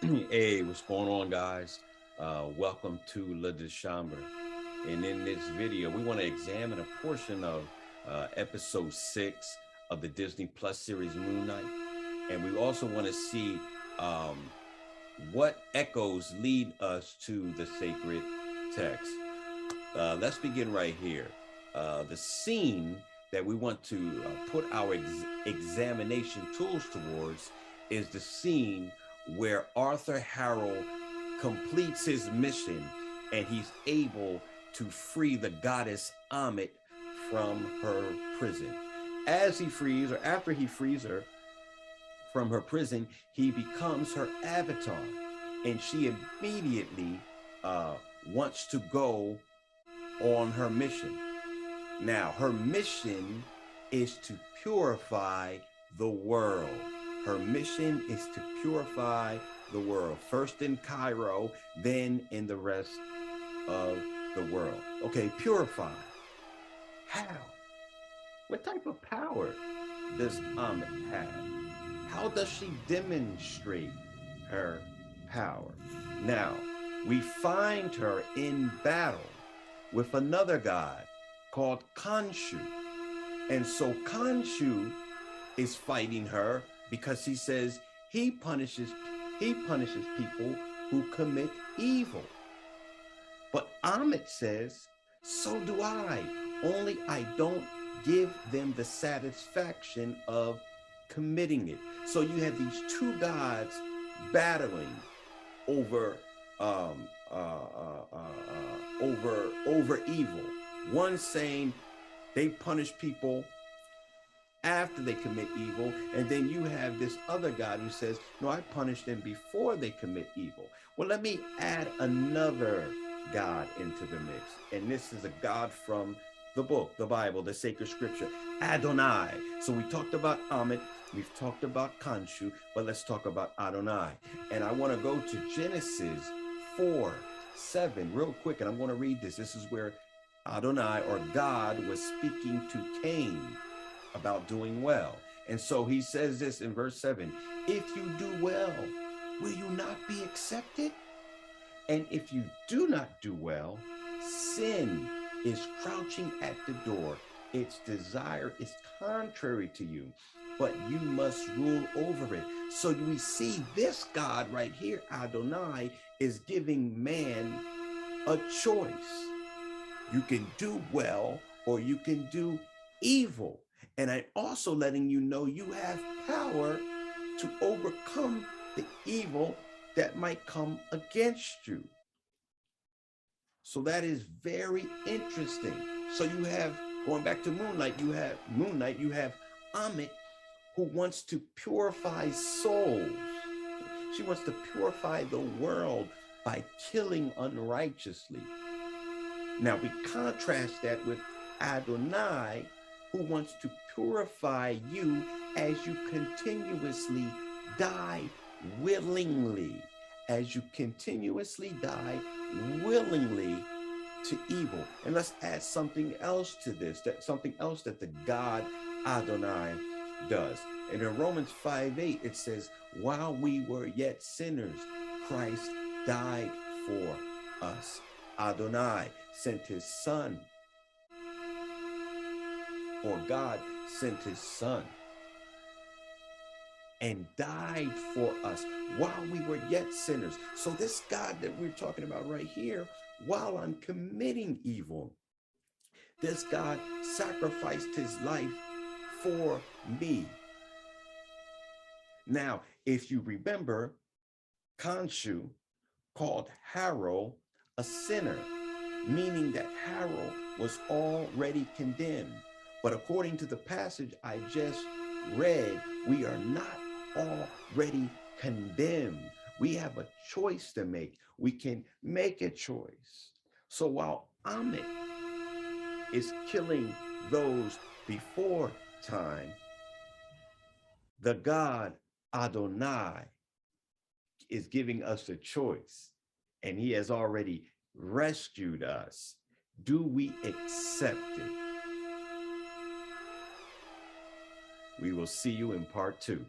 Hey, what's going on, guys? Welcome to Le Chambre. And in this video, we want to examine a portion of episode 6 of the Disney Plus series Moon Knight. And we also want to see what echoes lead us to the sacred text. Let's begin right here. The scene that we want to put our examination tools towards is the scene where Arthur Harrow completes his mission and he's able to free the goddess Ammit from her prison. As he frees, or after he frees her from her prison, he becomes her avatar, and she immediately wants to go on her mission. Now, her mission is to purify the world. Her mission is to purify the world, first in Cairo, then in the rest of the world. Okay, purify. How? What type of power does Ammit have? How does she demonstrate her power? Now, we find her in battle with another god called Khonshu. And so Khonshu is fighting her because he says he punishes people who commit evil. But Ammit says, so do I, only I don't give them the satisfaction of committing it. So you have these two gods battling over over evil. One saying they punish people after they commit evil, and then you have this other God who says, no, I punish them before they commit evil. Well, let me add another God into the mix, and this is a God from the book, the Bible, the sacred scripture, Adonai. So we talked about Ammit, we've talked about Khonshu, but let's talk about Adonai. And I want to go to Genesis 4:7 real quick, and I'm going to read this. This is where Adonai, or God, was speaking to Cain about doing well. And so he says this in verse 7, if you do well, will you not be accepted? And if you do not do well, sin is crouching at the door. Its desire is contrary to you, but you must rule over it. So we see this God right here, Adonai, is giving man a choice. You can do well or you can do evil. And I'm also letting you know you have power to overcome the evil that might come against you. So that is very interesting. So you have, going back to Moon Knight, you have Ammit, who wants to purify souls. She wants to purify the world by killing unrighteously. Now we contrast that with Adonai, who wants to purify you as you continuously die willingly, as you continuously die willingly to evil. And let's add something else to this, something else that the God Adonai does. And in Romans 5:8, it says, while we were yet sinners, Christ died for us. Adonai sent his son, or God sent his son and died for us while we were yet sinners. So this God that we're talking about right here, while I'm committing evil, this God sacrificed his life for me. Now, if you remember, Khonshu called Harrow a sinner, meaning that Harrow was already condemned. But according to the passage I just read, we are not already condemned. We have a choice to make. We can make a choice. So while Ammit is killing those before time, the God Adonai is giving us a choice, and he has already rescued us. Do we accept it? We will see you in part 2.